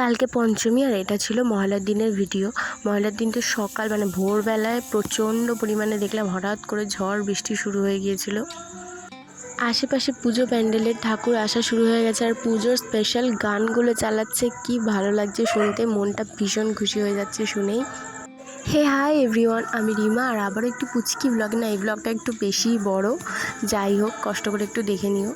কালকে পঞ্চমী আর এটা ছিল মহালয়ার দিনের ভিডিও। মহালয়ার দিন তো সকাল ভোরবেলায় প্রচণ্ড পরিমাণে দেখলাম হঠাৎ করে ঝড় বৃষ্টি শুরু হয়ে গিয়েছিল। আশেপাশে পুজো প্যান্ডেলের ঠাকুর আসা শুরু হয়ে গেছে আর পুজোর স্পেশাল গানগুলো চালাচ্ছে। কি ভালো লাগছে শুনতে, মনটা ভীষণ খুশি হয়ে যাচ্ছে শুনেই। হে হাই এভরিওয়ান, আমি রিমা আর আবারও একটু পুচকি ব্লগ। না, এই ব্লগটা একটু বেশি বড়, যাই হোক কষ্ট করে একটু দেখে নিও।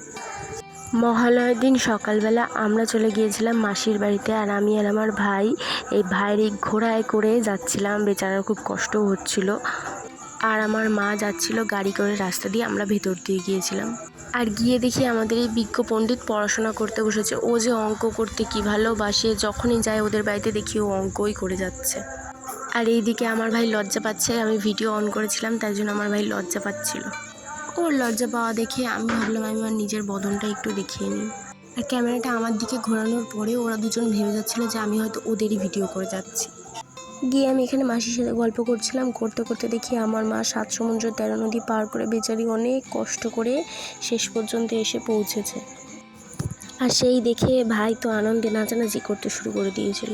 মহালয়ার দিন সকালবেলা আমরা চলে গিয়েছিলাম মাসির বাড়িতে, আর আমি আর আমার ভাই এই ভাইয়ের এই ঘোড়ায় করে যাচ্ছিলাম। বেচারার খুব কষ্টও হচ্ছিল। আর আমার মা যাচ্ছিল গাড়ি করে রাস্তা দিয়ে, আমরা ভেতর দিয়ে গিয়েছিলাম। আর গিয়ে দেখি আমাদের এই বিজ্ঞ পণ্ডিত পড়াশোনা করতে বসেছে। ও যে অঙ্ক করতে কী ভালোবাসে, যখনই যায় ওদের বাড়িতে দেখি ও অঙ্কই করে যাচ্ছে। আর এইদিকে আমার ভাই লজ্জা পাচ্ছে, আমি ভিডিও অন করেছিলাম তাই জন্য আমার ভাই লজ্জা পাচ্ছিল। ওর লজ্জা পাওয়া দেখে আমি ভাবলাম আমি আমার নিজের বদনটা একটু দেখিয়ে নিই। আর ক্যামেরাটা আমার দিকে ঘোরানোর পরে ওরা দুজন ভেবে যাচ্ছিলো যে আমি হয়তো ওদেরই ভিডিও করে যাচ্ছি। গিয়ে আমি এখানে মাসির সাথে গল্প করছিলাম, করতে করতে দেখি আমার মা 7 সমুদ্র 13 নদী পার করে বেচারি অনেক কষ্ট করে শেষ পর্যন্ত এসে পৌঁছেছে। আর সেই দেখে ভাই তো আনন্দে নাচানাচি করতে শুরু করে দিয়েছিল।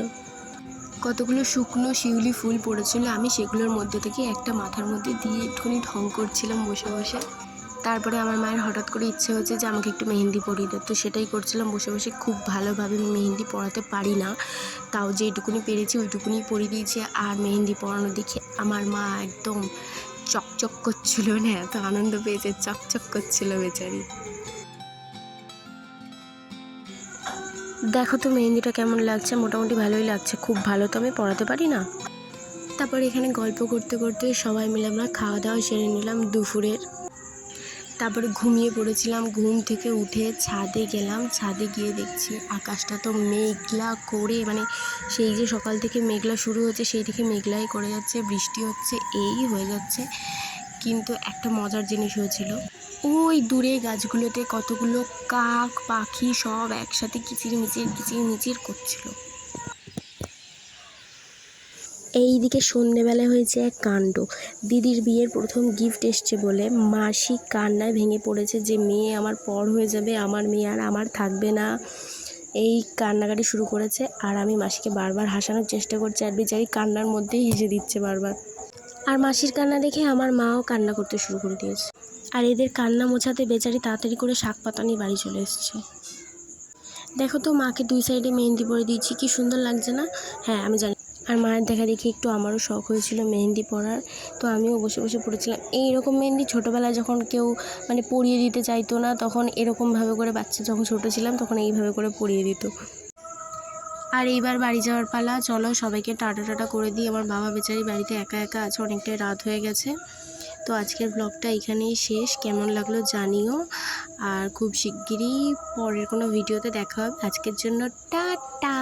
কতগুলো শুকনো শিউলি ফুল পড়েছিল, আমি সেগুলোর মধ্যে থেকে একটা মাথার মধ্যে দিয়ে একটুখানি ঢং করছিলাম বসে বসে। তারপরে আমার মায়ের হঠাৎ করে ইচ্ছে হয়েছে যে আমাকে একটু মেহেন্দি পরিয়ে দিত, তো সেটাই করছিলাম বসে বসে। খুব ভালোভাবে আমি মেহেন্দি পরাতে পারি না, তাও যেটুকুনি পেরেছি ওইটুকুনি পরিয়ে দিয়েছি। আর মেহেন্দি পরানো দেখে আমার মা একদম চকচক করছিল, না এত আনন্দ পেয়েছে, চকচক করছিল বেচারি। দেখো তো মেহেন্দিটা কেমন লাগছে, মোটামুটি ভালোই লাগছে। খুব ভালো তো আমি পরাতে পারি না। তারপর এখানে গল্প করতে করতে সবাই মিলে আমরা খাওয়া দাওয়া সেরে নিলাম দুপুরের। তারপরে ঘুমিয়ে পড়েছিলাম। ঘুম থেকে উঠে ছাদে গেলাম, ছাদে গিয়ে দেখছি আকাশটা তো মেঘলা করে, সেই যে সকাল থেকে মেঘলা শুরু হচ্ছে সেই থেকে মেঘলাই করে যাচ্ছে, বৃষ্টি হচ্ছে, এই হয়ে যাচ্ছে। কিন্তু একটা মজার জিনিস হয়েছিল, ওই দূরে গাছগুলোতে কতগুলো কাক পাখি সব একসাথে কিচিরমিচির করছিল। এই দিকে সন্ধেবেলা হয়েছে এক কাণ্ড। দিদির বিয়ের প্রথম গিফট এসছে বলে মাসি কান্নায় ভেঙে পড়েছে যে মেয়ে আমার পর হয়ে যাবে, আমার মেয়ে আর আমার থাকবে না, এই কান্নাকাটি শুরু করেছে। আর আমি মাসিকে বারবার হাসানোর চেষ্টা করছি, আর বেচারি কান্নার মধ্যেই হেসে দিচ্ছে বারবার। আর মাসির কান্না দেখে আমার মাও কান্না করতে শুরু করে দিয়েছে। আর এদের কান্না মোছাতে বেচারি তাড়াতাড়ি করে শাক পাতা নিয়ে বাড়ি চলে এসছে। দেখো তো মাকে 2 সাইডে মেহেন্দি পরে দিয়েছি, কি সুন্দর লাগছে না? হ্যাঁ আমি জানি। আর মায়ের দেখা দেখি একটু আমারও শখ হয়েছিল মেহেন্দি পরার, তো আমিও বসে বসে পড়েছিলাম। এইরকম মেহেন্দি ছোটোবেলায় যখন কেউ পরিয়ে দিতে চাইতো না, তখন এরকমভাবে করে, বাচ্চা যখন ছোটো ছিলাম তখন এইভাবে করে পরিয়ে দিত। আর এইবার বাড়ি যাওয়ার পালা, চলো সবাইকে টাটা করে দিই। আমার বাবা বেচারি বাড়িতে একা একা আছে, অনেকটাই রাত হয়ে গেছে। তো আজকের ব্লগটা এখানেই শেষ। কেমন লাগলো জানিও, আর খুব শিগগিরই পরের কোনো ভিডিওতে দেখা হবে। আজকের জন্য টাটা।